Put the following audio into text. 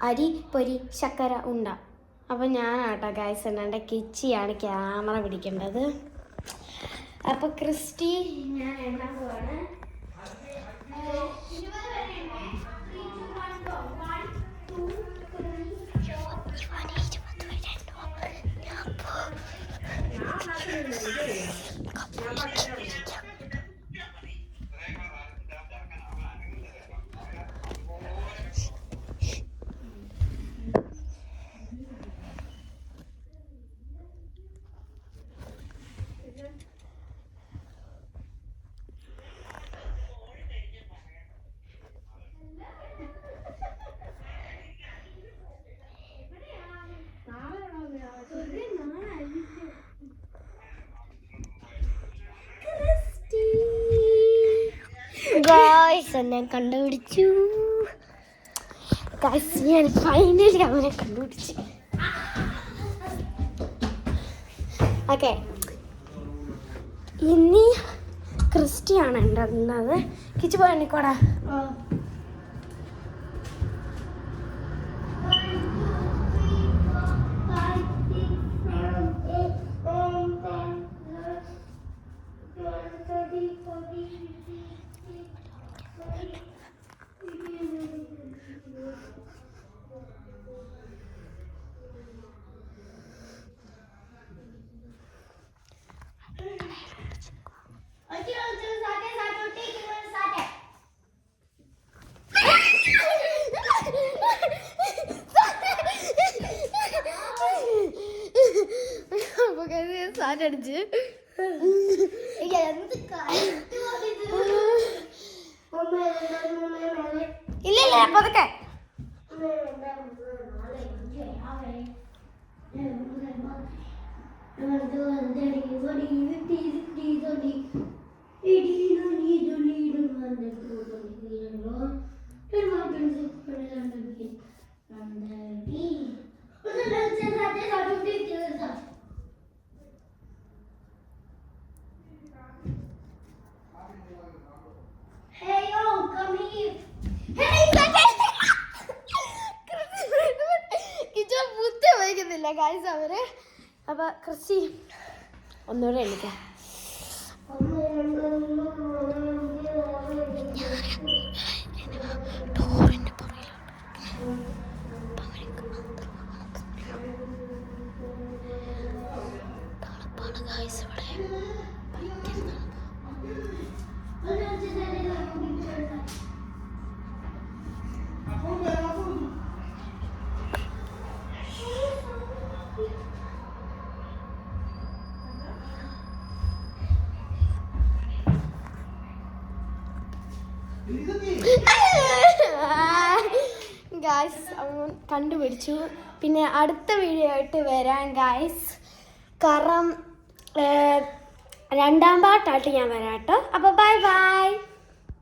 അരി പൊരി ശർക്കര ഉണ്ട. അപ്പം ഞാനാട്ടോ ഗൈസ് എൻ്റെ കിച്ചിയാണ് ക്യാമറ പിടിക്കേണ്ടത്. അപ്പോൾ ക്രിസ്റ്റി ഞാൻ എണ്ണാൻ പോവാണ്. ഗായ്സ് എന്നെ കണ്ടുപിടിച്ചു. ഗായ്സ് ഞാൻ ഫൈനലി അവനെ കണ്ടുപിടിച്ചു. ഓക്കെ, ഇനി ക്രിസ്റ്റിയാണ് ഉണ്ടായിരുന്നത്. കിച്ചു പോയി എണ്ണിക്കോടാ. സാറ്റടിച്ച് ഇല്ല പതുക്കെ. ഗായ്സ് അവര്. അപ്പൊ ക്രിസ്റ്റി ഒന്നുകൂടെ എണ്ണിക്കാം. ഗായ്സ് അവൻ കണ്ടുപിടിച്ചു. പിന്നെ അടുത്ത വീഡിയോ ആയിട്ട് വരാൻ ഗായ്സ്. കാരണം 2ാം പാർട്ടായിട്ട് ഞാൻ വരാം കേട്ടോ. അപ്പോൾ ബൈ ബൈ.